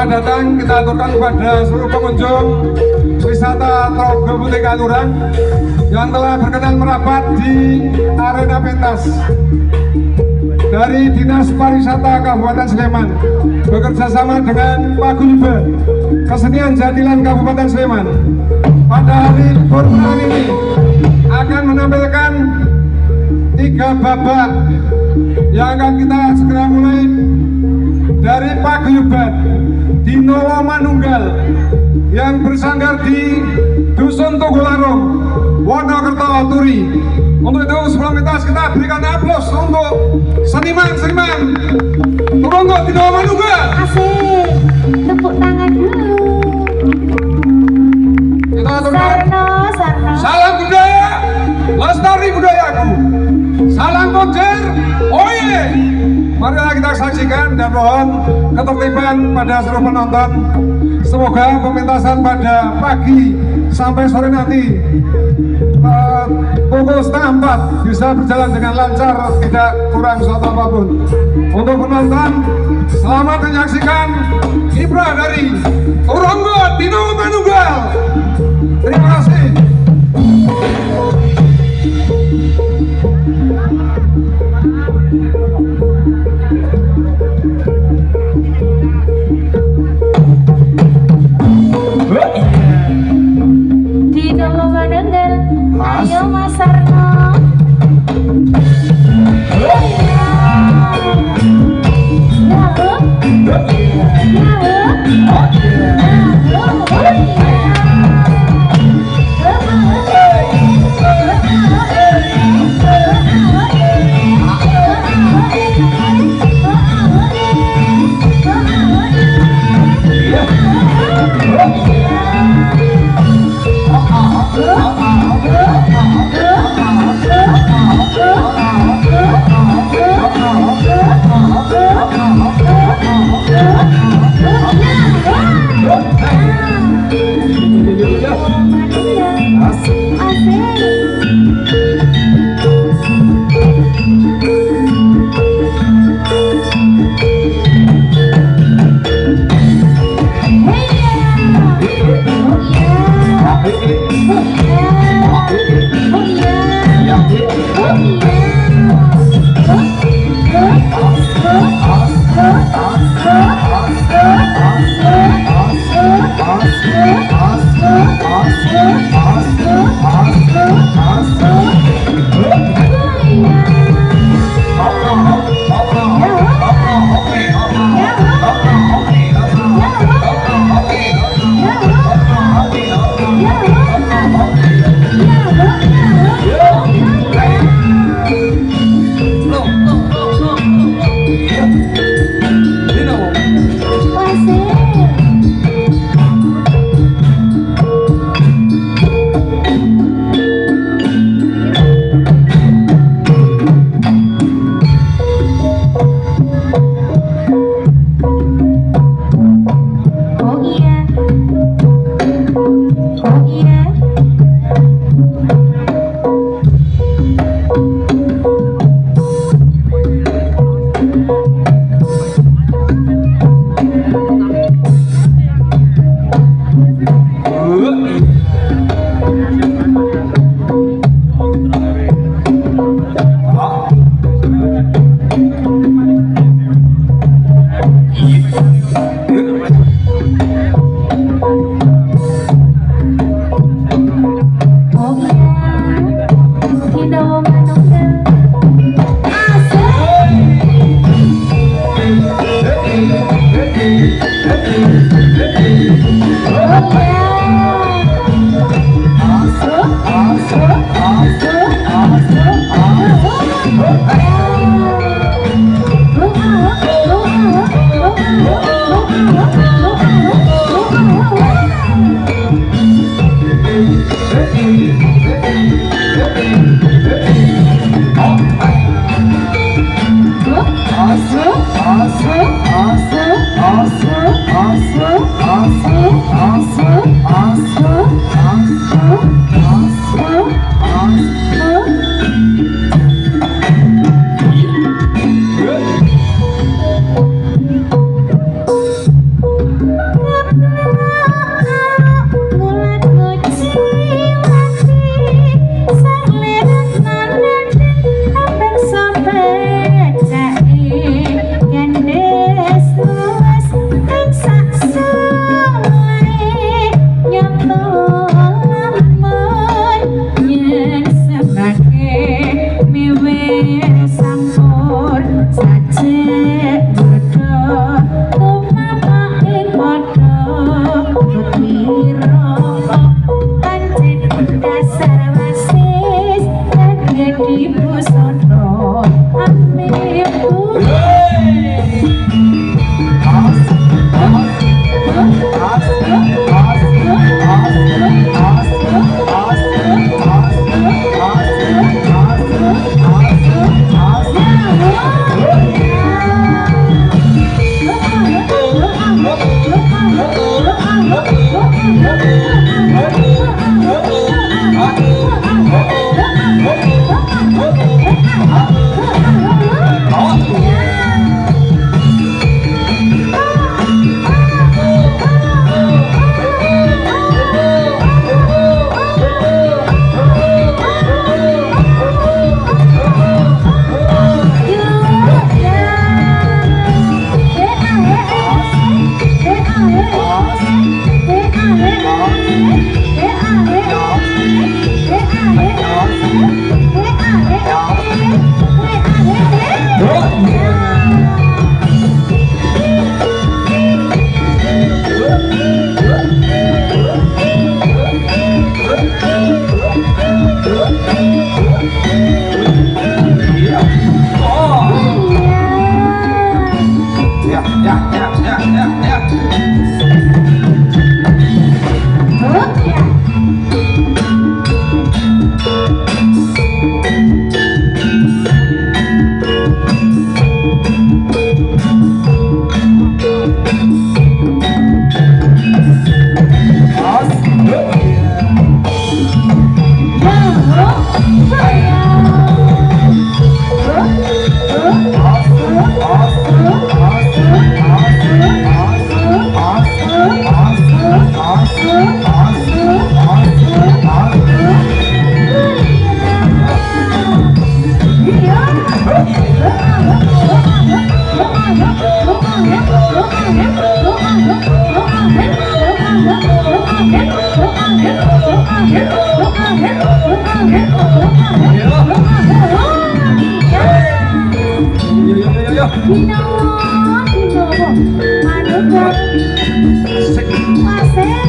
Selamat datang kita aturkan kepada seluruh pengunjung wisata Telaga Putih Katuran yang telah berkenan merapat di arena pentas dari Dinas Pariwisata Kabupaten Sleman bekerja sama dengan Paguyuban Kesenian Jatilan Kabupaten Sleman. Pada hari purnama ini akan menampilkan 3 babak yang akan kita segera mulai dari Paguyuban Dinowo Manunggal yang bersanggar di Dusun Tugularung, Wonokerto Turi. Untuk itu sebelum kita berikan aplaus untuk seniman-seniman Turunggo Dinowo Manunggal. Asik, tepuk tangan dulu. Kita aturkan Sarno. salam budaya, lestari budayaku. Salam konjer, oye. Marilah kita saksikan dan mohon ketertiban pada seluruh penonton. Semoga pementasan pada pagi sampai sore nanti pukul 3:30 bisa berjalan dengan lancar, tidak kurang suatu apapun. Untuk penonton, selamat menyaksikan kiprah dari Turunggo Dinowo Manunggal. Terima kasih. Dinowo Manunggal, ayo Mas Sarno. Yo. Dino, manut masih.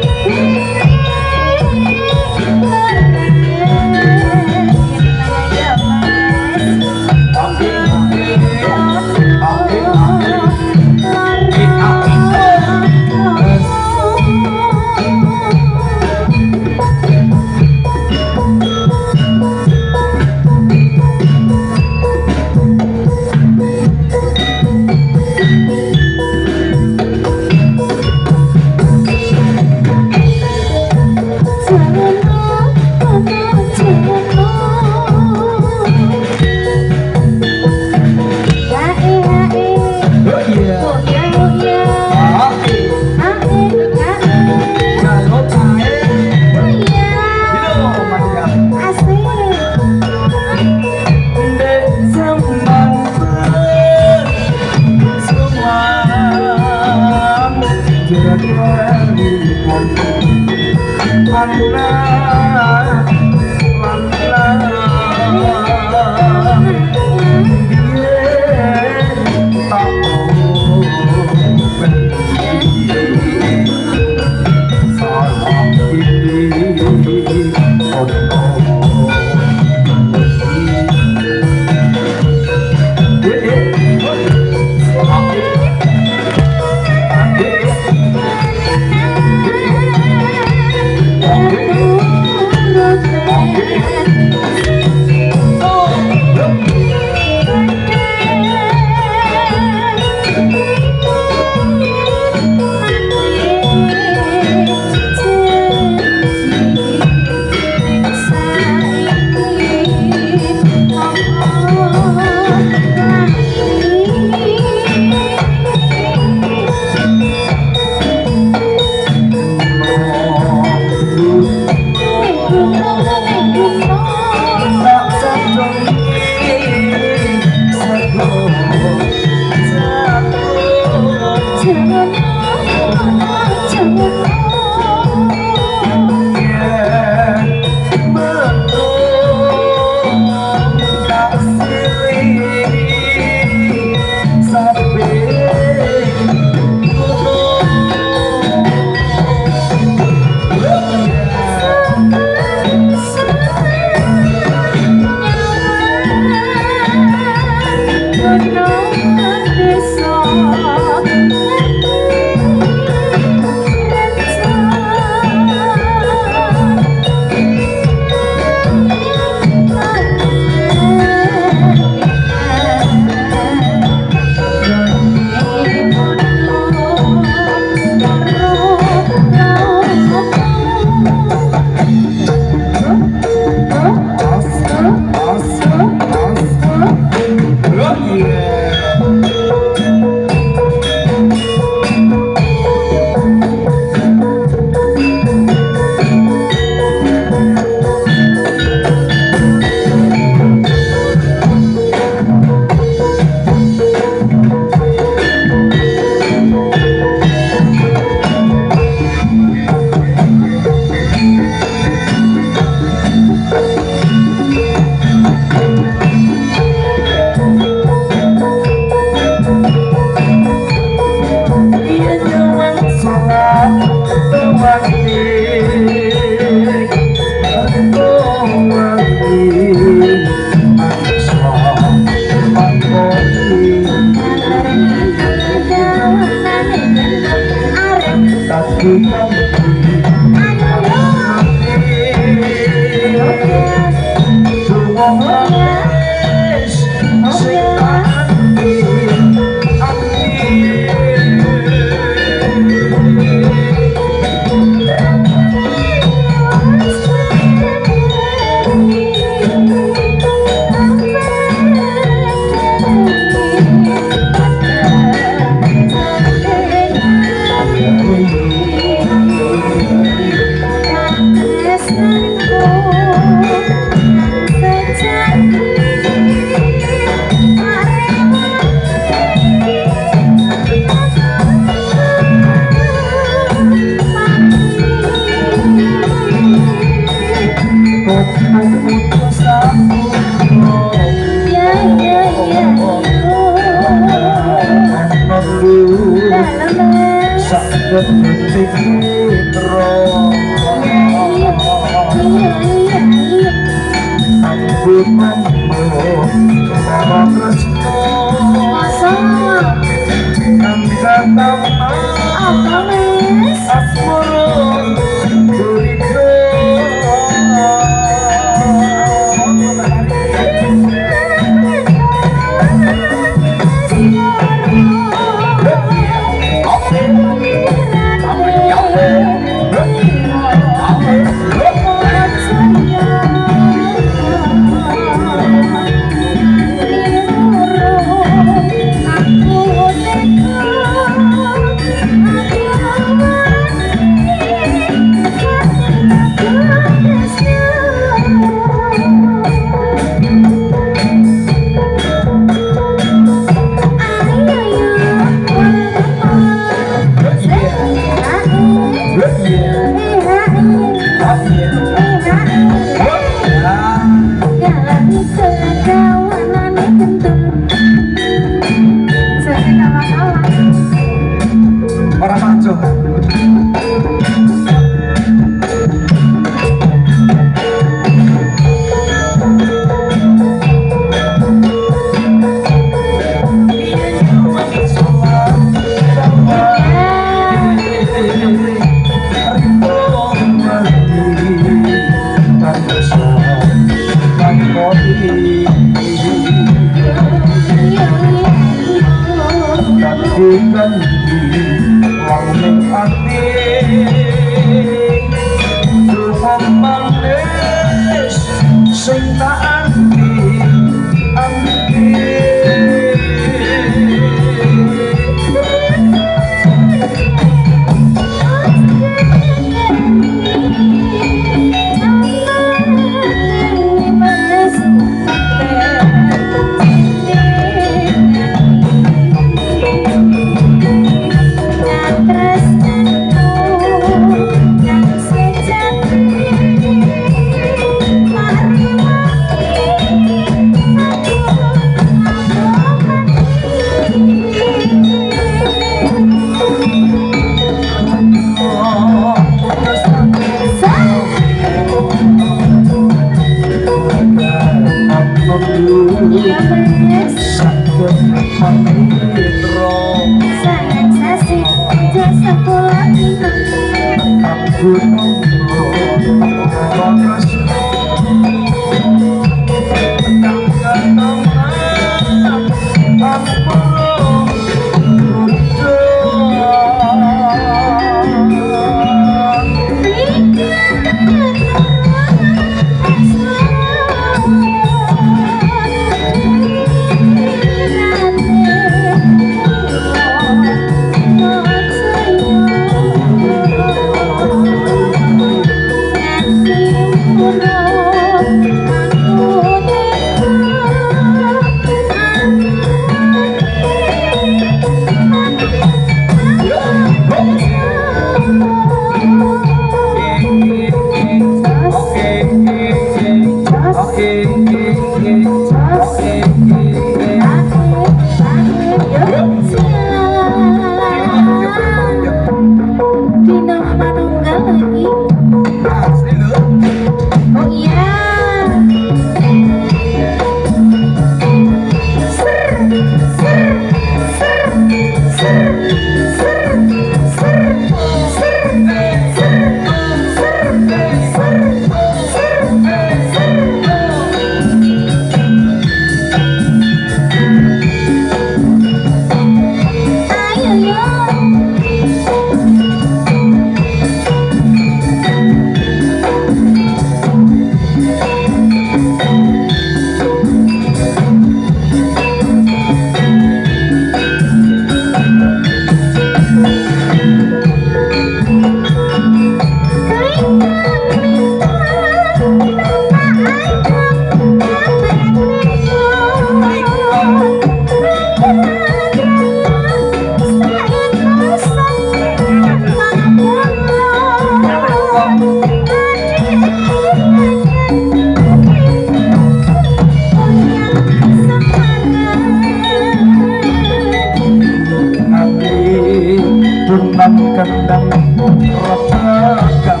kendang rekakan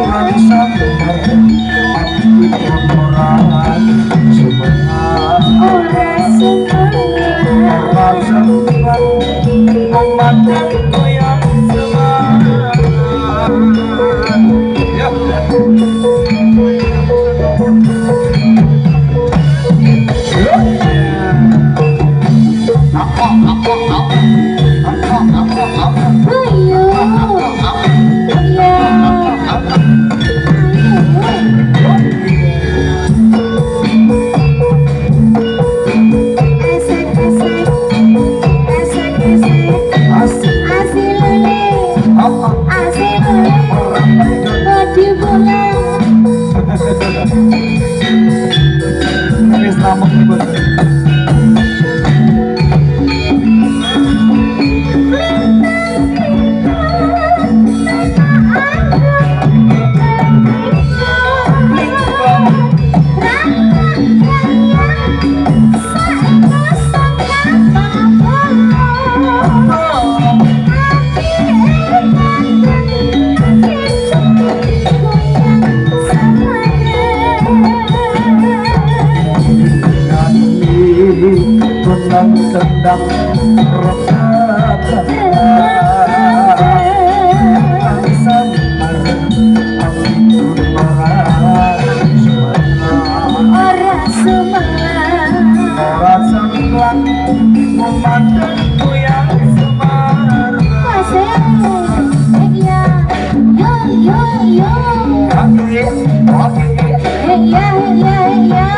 orang sabar aku orang semangat orang semangat memandangku yang semangat ya. Kendang rekakan samar aku orang semangat orang semangat memandangku yang semangat ya yo yo yo oke ya ya ya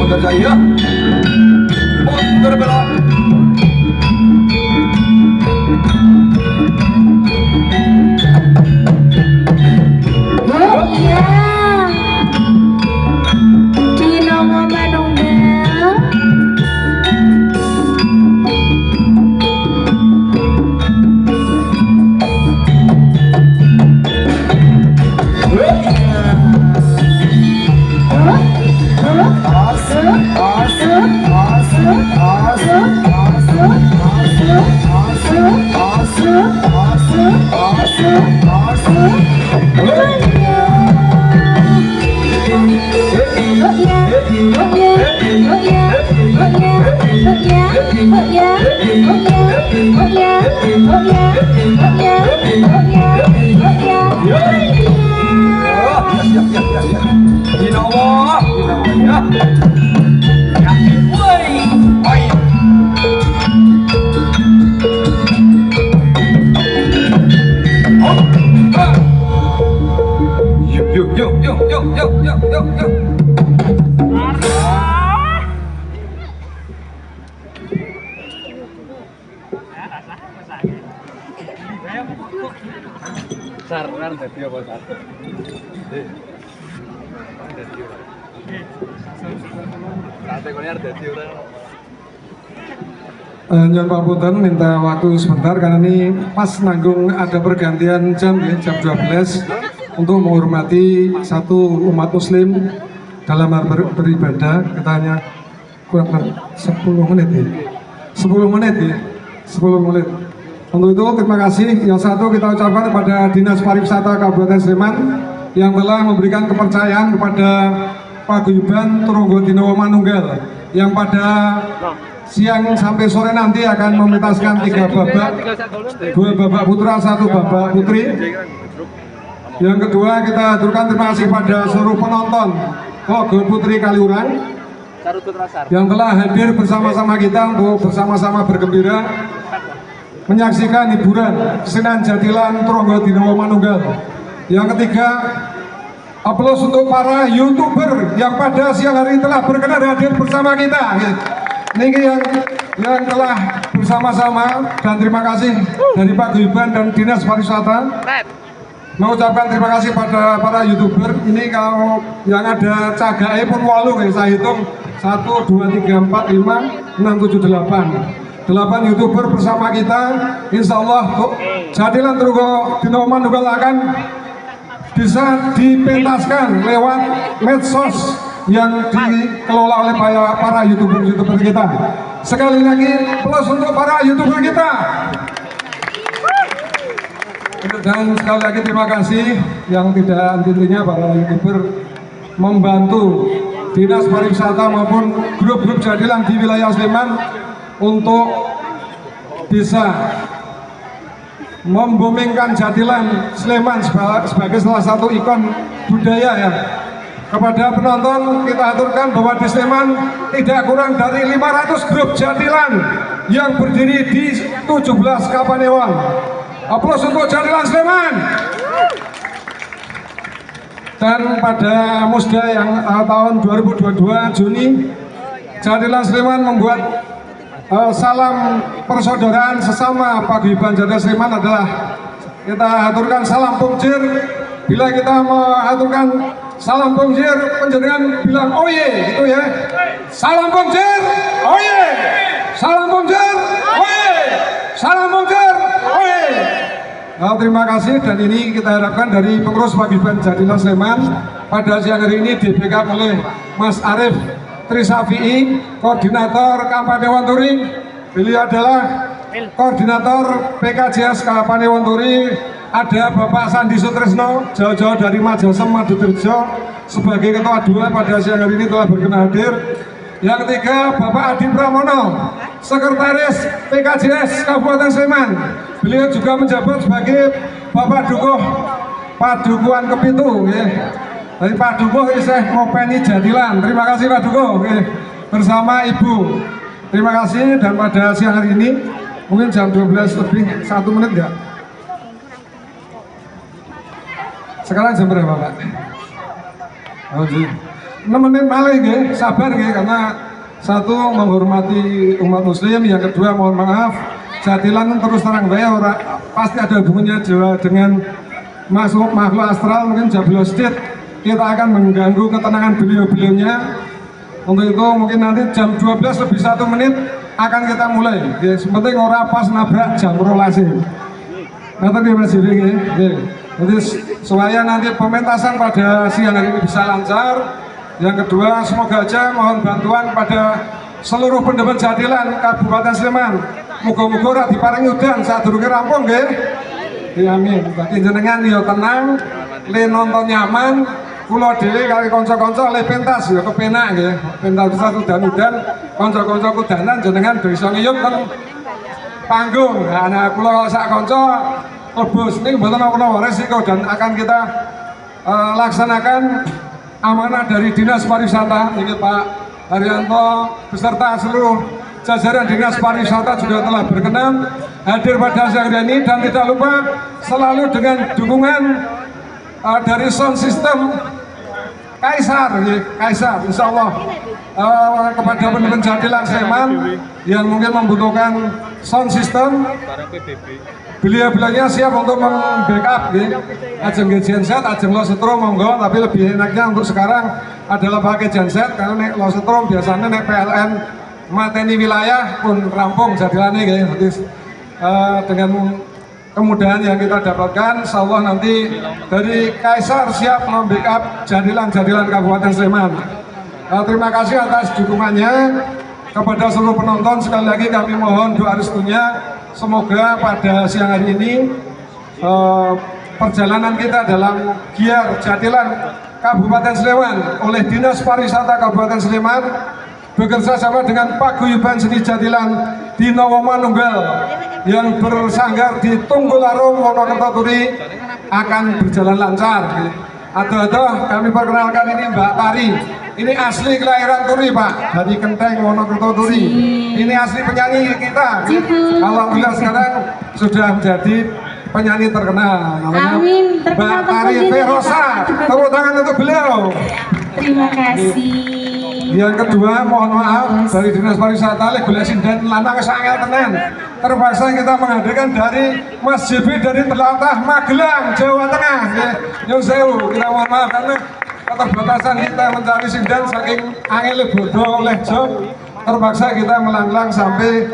mundur saya mundur belok Sar, dadi apa, Sar? Dadi apa? Nyon Papunten minta waktu sebentar karena ini pas nanggung ada pergantian jam ya, jam 12 untuk menghormati satu umat muslim dalam beribadah. Kita hanya kurang 10 menit ya. 10 menit ya. 10 menit. Untuk itu terima kasih. Yang satu kita ucapkan kepada Dinas Pariwisata Kabupaten Sleman yang telah memberikan kepercayaan kepada Paguyuban Tronggodino Manunggal yang pada siang sampai sore nanti akan mementaskan 3 babak, 2 babak putra, 1 babak putri. Yang kedua kita aturkan terima kasih pada seluruh penonton Logo Putri Kaliurang yang telah hadir bersama-sama kita untuk bersama-sama bergembira menyaksikan hiburan kesenian Jatilan Tronggodino Manunggal. Yang ketiga, aplaus untuk para YouTuber yang pada siang hari telah berkenan hadir bersama kita. Ini yang telah bersama-sama, dan terima kasih dari Pak Guyuban dan Dinas Pariwisata. Mengucapkan terima kasih pada para YouTuber. Ini kalau yang ada cagae pun walu ya, saya hitung 1, 2, 3, 4, 5, 6, 7, 8 YouTuber bersama kita. Insya Allah Jatilan Tronggodino Manunggal akan bisa dipentaskan lewat medsos yang dikelola oleh para YouTuber kita. Sekali lagi plus untuk para YouTuber kita. Dan sekali lagi terima kasih yang tidak henti-hentinya para YouTuber membantu Dinas Pariwisata maupun grup-grup Jatilan di wilayah Sleman untuk bisa membumingkan Jatilan Sleman sebagai salah satu ikon budaya ya. Kepada penonton kita aturkan bahwa di Sleman tidak kurang dari 500 grup Jatilan yang berdiri di 17 Kapanewon. Aplaus untuk Jatilan Sleman. Dan pada musda yang tahun 2022 Juni, Jatilan Sleman membuat salam persaudaraan sesama Paguyuban Jatilan Sleman adalah kita aturkan salam pungjir. Bila kita mengaturkan salam pungjir, penjenengan bilang oye gitu ya. Salam pungjir, oye. Salam pungjir, oye. Salam pungjir, oye. Nah, terima kasih, dan ini kita harapkan dari pengurus Paguyuban Jatilan Sleman pada siang hari ini di-backup oleh Mas Arif Trisafi'i, koordinator Kapanewon Turi. Beliau adalah koordinator PKJS Kapanewon Turi. Ada Bapak Sandi Sutrisno jauh-jauh dari Majasem Madutirjo sebagai ketua 2 pada siang hari ini telah berkenan hadir. Yang ketiga Bapak Adi Pramono, sekretaris PKJS Kabupaten Sleman. Beliau juga menjabat sebagai Bapak Dukuh Padukuhan Kepitu ya. Dari Pak Dukuh isih ngopeni Jatilan. Terima kasih Pak Dukuh ya. Bersama Ibu. Terima kasih, dan pada siang hari ini mungkin jam 12 lebih 1 menit enggak? Sekarang jam berapa Pak? Oh, 6 menit malah ya, sabar ya, karena satu menghormati umat muslim, yang kedua mohon maaf Jatilan terus terang saya pasti ada hubungannya dengan makhluk astral, mungkin Jablostit. Kita akan mengganggu ketenangan beliau-beliaunya. Untuk itu mungkin nanti jam 12 lebih 1 menit akan kita mulai ya, sepenting ora pas nabrak jam 12. Nanti dia masih ya. Jadi supaya nanti pementasan pada siang hari ini bisa lancar. Yang kedua, semoga aja mohon bantuan pada seluruh pendebat Jatilan Kabupaten Sleman. Muga-muga ora diparingi udan sadurunge rampung nggih. Ya amin. Dadi jenengan ya tenang, le nonton nyaman. Kula dhewe kali kanca-kanca le pentas ya kepenak nggih. Pentas bisa udan-udan, kanca-kanca kudanan jenengan bisa ngiyup ten panggung. Nah, kula sak kanca Bos, ini mboten ana resiko, dan akan kita laksanakan amanah dari Dinas Pariwisata. Ini Pak Haryanto beserta seluruh jajaran Dinas Pariwisata juga telah berkenan hadir pada siang hari ini, dan tidak lupa selalu dengan dukungan dari sound system Kaisar, insya Allah kepada pendengar Jatilan Sleman yang mungkin membutuhkan sound system beliau-beliaunya siap untuk membackup ya. Ajeng genset, ajeng lo setrum monggo, tapi lebih enaknya untuk sekarang adalah pakai genset karena nek lo setrum biasanya nek PLN mateni wilayah pun rampung jadilane ya. Jadi dengan kemudahan yang kita dapatkan, insya Allah nanti dari Kaisar siap membackup jadilan-jadilan Kabupaten Sleman. Terima kasih atas dukungannya kepada seluruh penonton. Sekali lagi kami mohon doa restunya, semoga pada siang hari ini perjalanan kita dalam giar jadilan Kabupaten Sleman oleh Dinas Pariwisata Kabupaten Sleman bekerja sama dengan Paguyuban Seni Jadilan Dina Manunggal yang bersanggar di Tunggularum Wonokerto Turi akan berjalan lancar. Aduh, kami perkenalkan ini Mbak Tari. Ini asli kelahiran Turi Pak, dari Kenteng Wonokerto Turi. Ini asli penyanyi kita. Alhamdulillah sekarang sudah menjadi penyanyi terkenal. Namanya Mbak Tari Ferosa. Tepuk tangan untuk beliau. Terima kasih. Yang kedua, mohon maaf dari Dinas Pariwisata Legula Sinden lanang sangel tenan. Terpaksa kita menghadirkan dari Mas JB dari Telatah Magelang, Jawa Tengah. Nyun sewu, kita mohon maaf karena keterbatasan kita mencari sinden saking angel bodoh oleh jom. Terpaksa kita melanglang sampai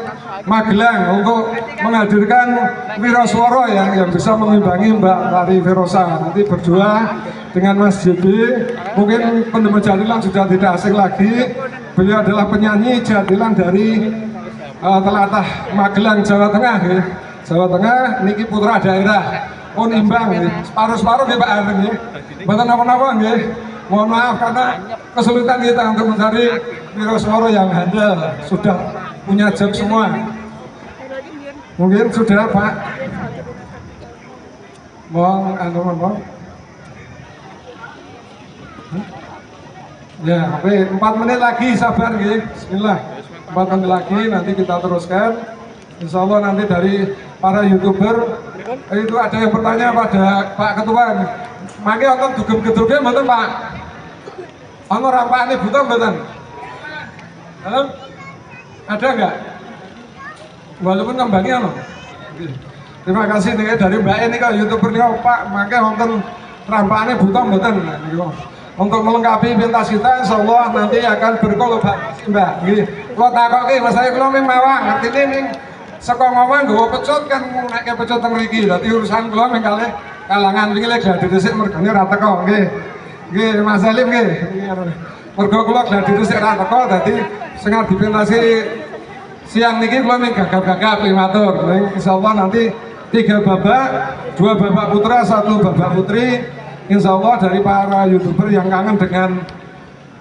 Magelang untuk menghadirkan wiraswara yang bisa mengimbangi Mbak Tari Ferosa. Nanti berdua dengan Mas JB, mungkin pendengar jadilan sudah tidak asing lagi. Beliau adalah penyanyi jadilan dari Telatah Magelang, Jawa Tengah. Ya. Jawa Tengah, niki putra daerah pun imbang, separuh-separuh ya Pak Areng ya. Bukan apa-apa ya. Mohon maaf karena kesulitan kita untuk mencari wiraswara yang handal, sudah punya job semua. Mungkin sudah Pak. Mohon. Ya, oke, 4 menit lagi sabar nggih. Bismillah. 4 menit lagi nanti kita teruskan. Insya Allah nanti dari para YouTuber itu ada yang bertanya pada Pak Ketua. Mangke wonten dugem-gedruge mboten Pak? Ana rampakane buta mboten? Halo? Ada enggak? Walaupun ngembangi ono. Terima kasih nih dari Mbak ini kalau YouTuber nih Pak, mangke wonten rampakane buta mboten niku. Untuk melengkapi pentas kita, insya Allah nanti akan berkolaborasi Mbak. Kalau takoke Mas saya kalau memang artinya nih sekolah ngomong gue pecut kan naiknya pecut teng mriki. Dadi urusan kula ming kalih kalangan iki lek gladi dhisik mergane ra teko nggih. Nggih Mas Salim nggih. Mergo kula gladi dhisik ra teko dadi sing dipentasi siang niki kula ming gagap-gagap matur. Insyaallah nanti 3 babak, 2 babak putra, 1 babak putri. Insyaallah dari para YouTuber yang kangen dengan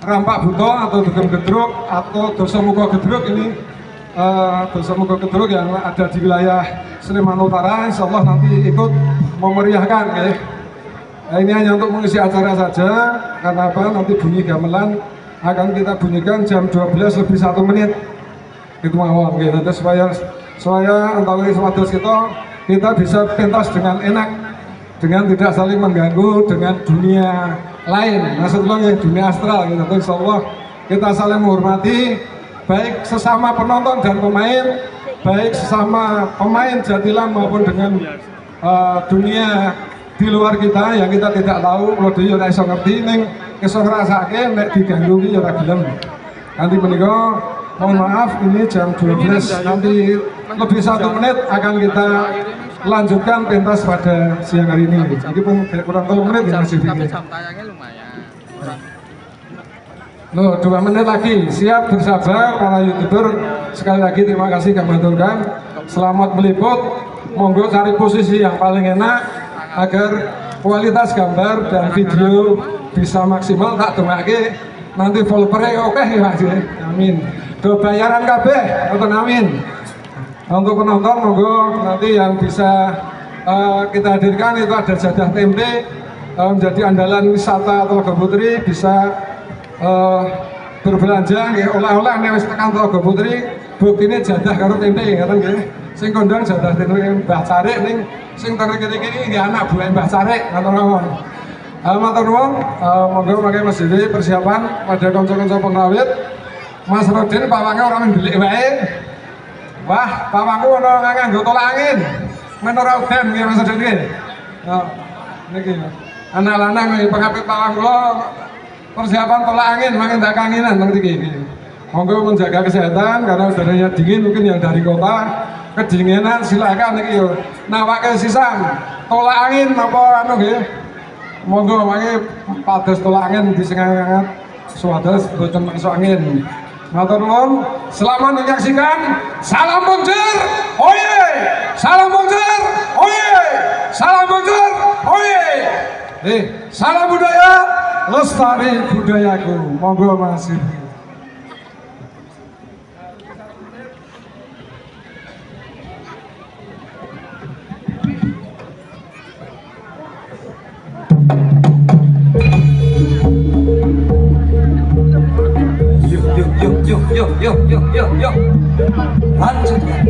rampak buto atau dugem gedruk atau dosa muka gedruk ini dosa muka gedruk yang ada di wilayah Sleman Utara, insya Allah nanti ikut memeriahkan ya. Nah, ini hanya untuk mengisi acara saja karena apa nanti bunyi gamelan akan kita bunyikan jam 12 lebih 1 menit itu mawon gitu. supaya untuk kita bisa pentas dengan enak, dengan tidak saling mengganggu dengan dunia lain, maksudnya ya dunia astral gitu. Insya Allah kita saling menghormati baik sesama penonton dan pemain, baik sesama pemain jadilan maupun dengan dunia di luar kita yang kita tidak tahu. Kalau dia ora iso ngerti ning iso ngrasake nek diganggu ki ora gelem. Nanti menika mohon maaf ini jam 12 nanti lebih 1 menit akan kita lanjutkan pentas pada siang hari ini. Jadi pun kurang 2 menit ya masih tapi jam tayangnya lumayan. Loh, 2 menit lagi. Siap bersabar para YouTuber. Sekali lagi terima kasih kami aturkan. Selamat meliput. Monggo cari posisi yang paling enak agar kualitas gambar dan video bisa maksimal. Tak dongake nanti followernya oke ya Mas. Amin. Do bayaran kabeh, nonton amin. Untuk penonton monggo nanti yang bisa kita hadirkan itu ada jadah tempe menjadi andalan wisata Telaga Putri, bisa berbelanja nggih oleh-oleh nek wis tekan Telaga Putri buktine jadah karo tempe ngoten nggih. Sing kondang jadah tempe Mbah Carik ning sing teng kene-kene nggih anak buah Mbah Carik ngoten mawon. Matur nuwun, monggo mangke Mas Dewi persiapan pada kanca-kanca pengrawit. Mas Rodin pawangnya orang ndelik wae. Wah, pawangku ono nganggo tolak angin. menora uden nggih Mas Aden nggih. Ya, niki. Anak lanang nggih pengapit pawang kula persiapan tolak angin, makin tak kangenan nang mriki iki. Monggo menjaga kesehatan karena udaranya dingin, mungkin yang dari kota kedinginan silakan niki yo nawake sisan tolak angin apa anu nggih. Monggo mangke pados tolak angin disengat suwados boten masuk angin. Matur nuwun, selamat menyaksikan Salam Munjur. Oye! Salam Munjur. Oye! Salam Munjur. Oye! Salam budaya, lestari budayaku. Monggo Mas. Yuk, lanjutkan.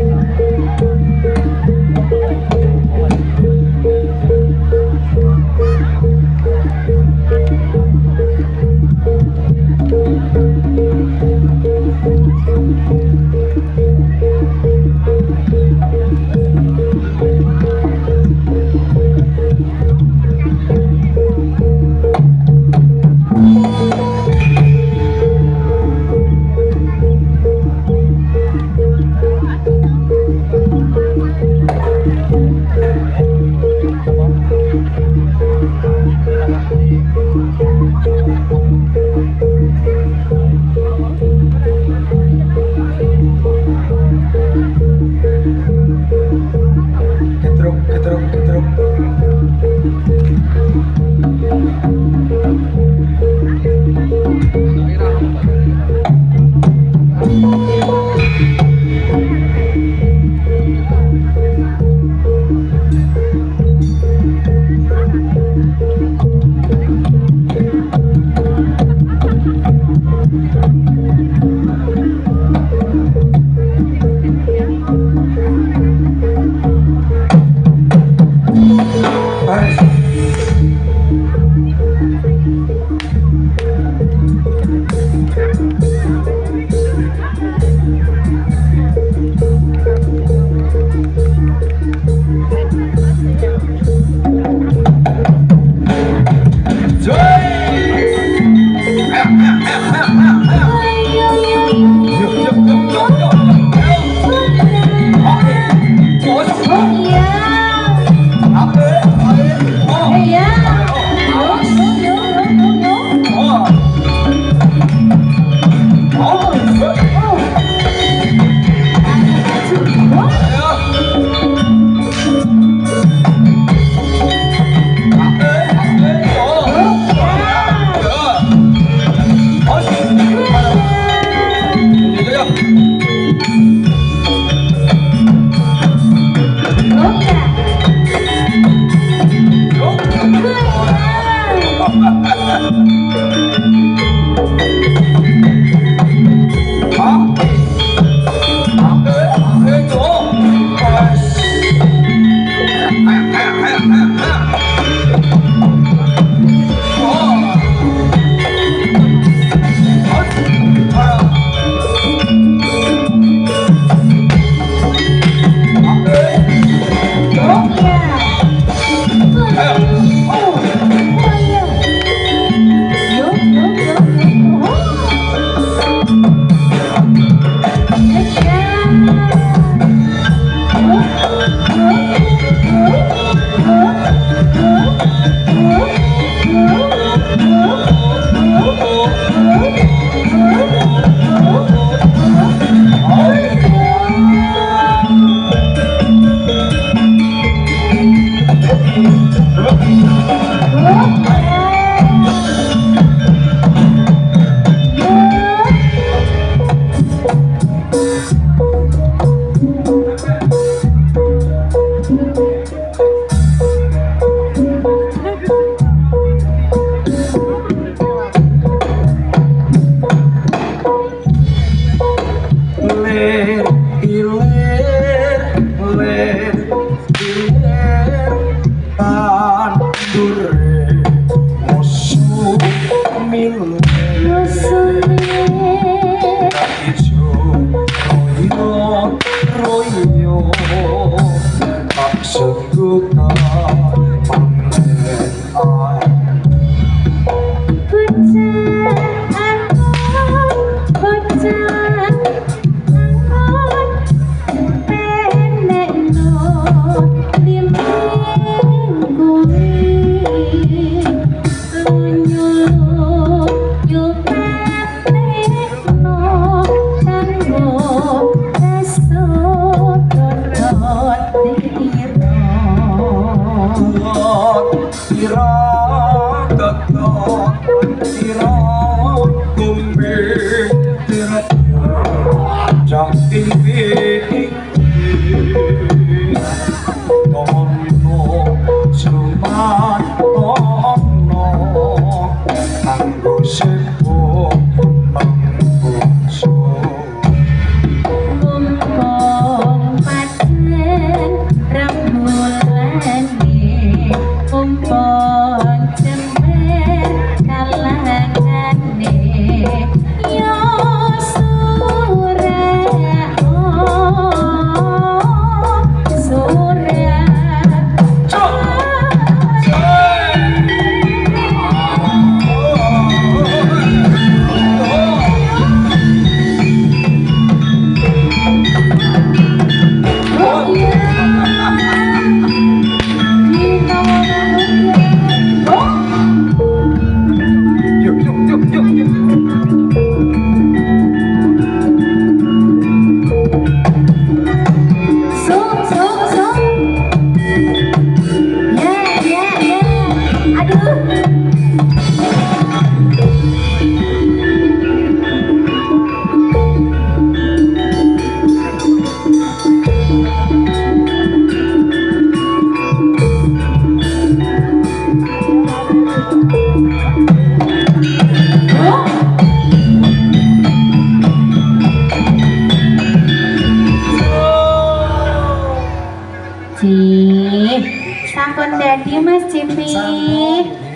CP.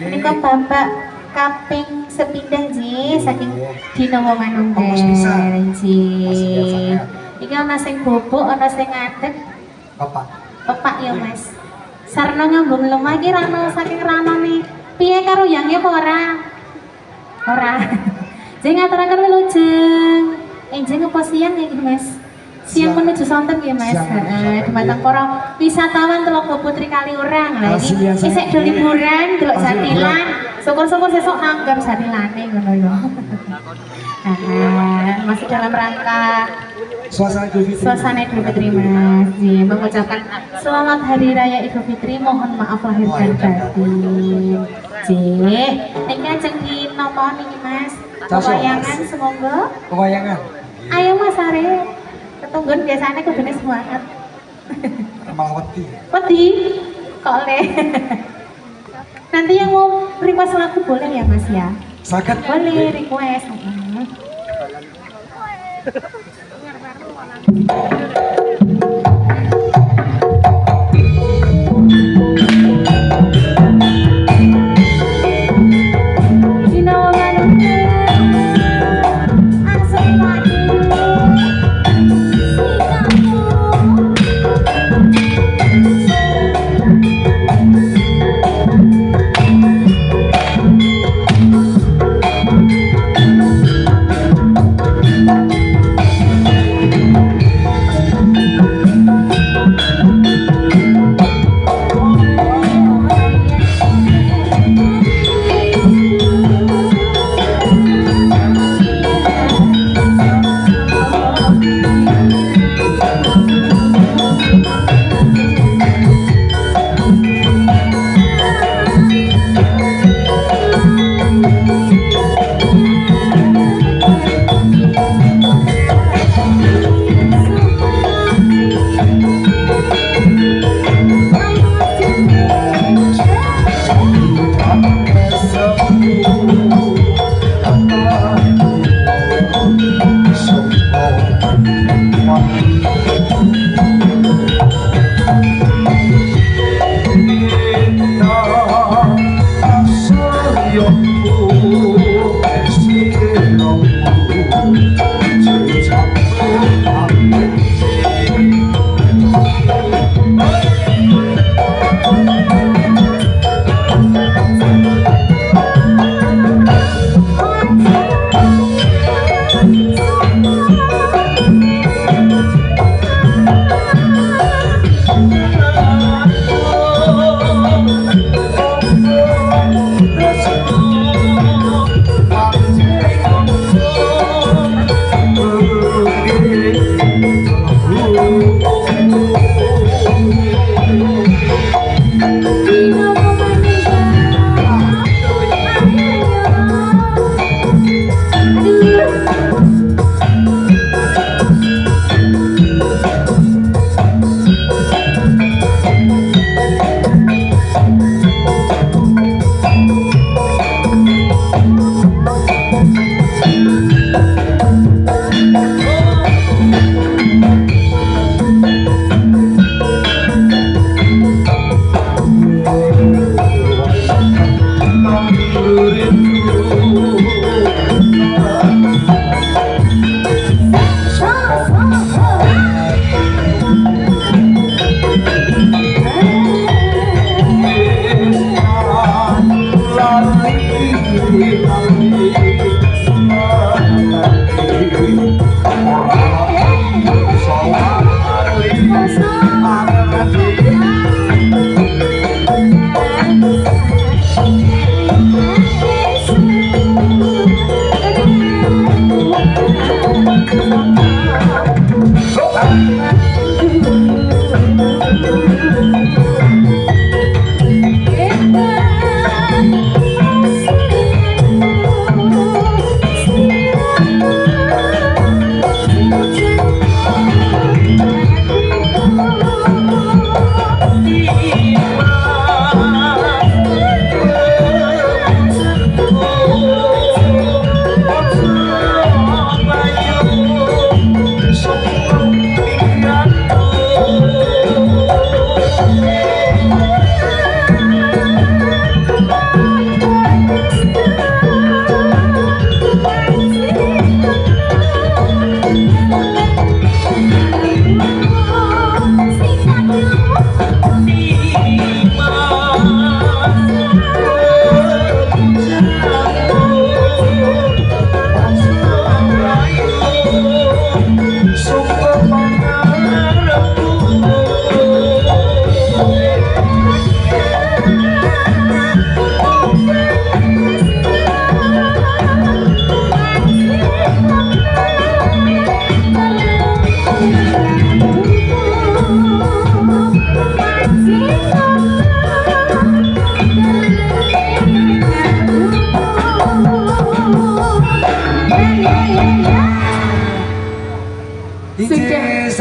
Menika bapak kaping sepindhah nggih saking dina wong manunggal nggih. Iki ana sing bubuk, ana sing ngadeg. Pepak ya Mas. Sarna nyambung lemah iki rano saking ranane. Piye karo yange apa ora? Ora. Jeng ngaturaken wilujeng. Enjing apa siang ya Mas? Siang menuju sonten nggih Mas. Heeh, dumateng para wisatawan Telaga Putri Kaliurang. Lah iki isih do liburan delok jatilan. Syukur-syukur sesuk nanggap jatilane ngono ya. Masih dalam rangka suasana Idul Fitri Mas. Mengucapkan selamat Hari Raya Idul Fitri, mohon maaf lahir dan batin. Niki ajeng dinapa niki Mas? Pewayangan semoga. Pewayangan. Ayo Mas Arif. Ketunggun biasanya kudune semangat. Malah wedi. Wedi? Kok oleh? Nanti yang mau request lagu boleh ya Mas ya? Saged. Boleh request.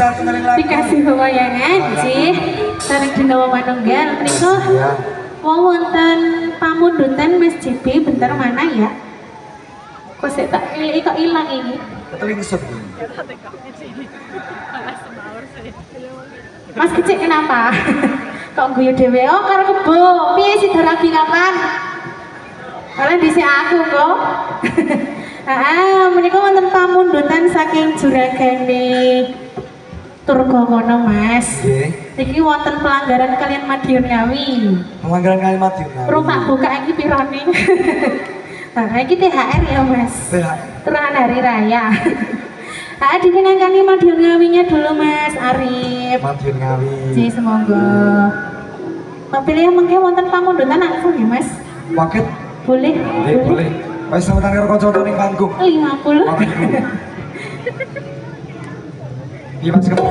satu kali lagi. Dikasih pewayangan sih. Sareng dina manunggal menika. Ya. Wonten pamundutan Mas JB bentar mana ya? Kok saya tak milih kok hilang ini? Keteling sub. Mas kecil kenapa? Kok guyu dhewe? Oh karo kebo. Piye sida lagi kapan? Kalian dhisik aku kok. Menika wonten pamundutan saking juragane Turga kono Mas. Nggih. Iki wonten pelanggaran kalian Madiun Ngawi. Pelanggaran kalimat yuk. Rumah buka iki pirane? Iki THR ya Mas. Turahan hari raya. Dikenangkan Madiun Ngawinya dulu Mas Arif. Madiun Ngawi. Ji semoga. Pilih mengke wonten pamundutan langsung ya Mas. Paket. Boleh. Boleh. Wis sampeyan karo kanca ning panggung. 50. Iya Mas. Aku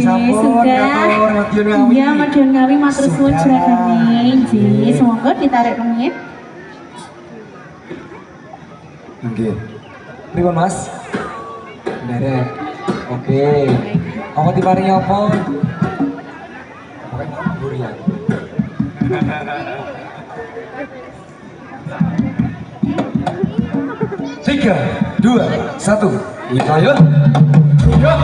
sudah. Iya, Madiun Ngawi matur suwun juragane. Nggih, semoga ditarik rumit. Oke. Pripun Mas? Derek. Oke. Apa diparingi apa? Pokoknya durian. 3, 2, 1. Kita yuk. Yuk.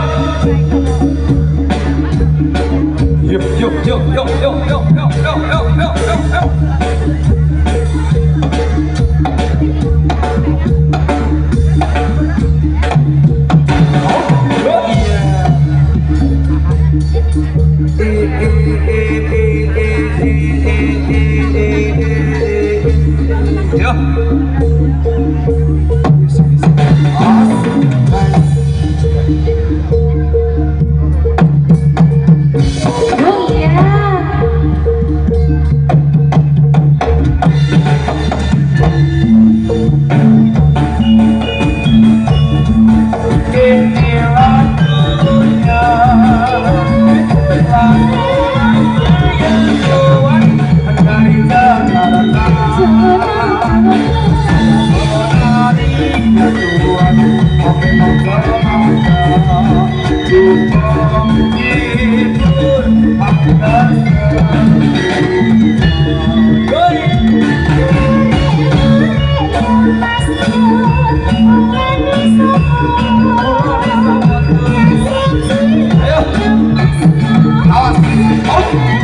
Oh iya.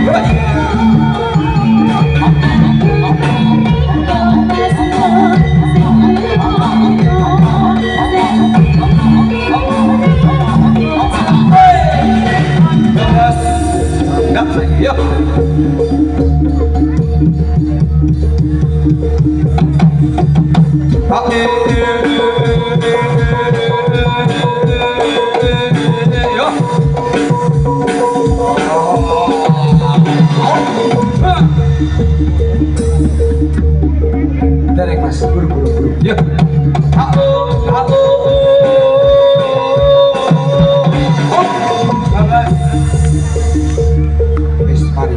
Derek Mas, buru. Yuk. Wis, mari.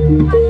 Thank you.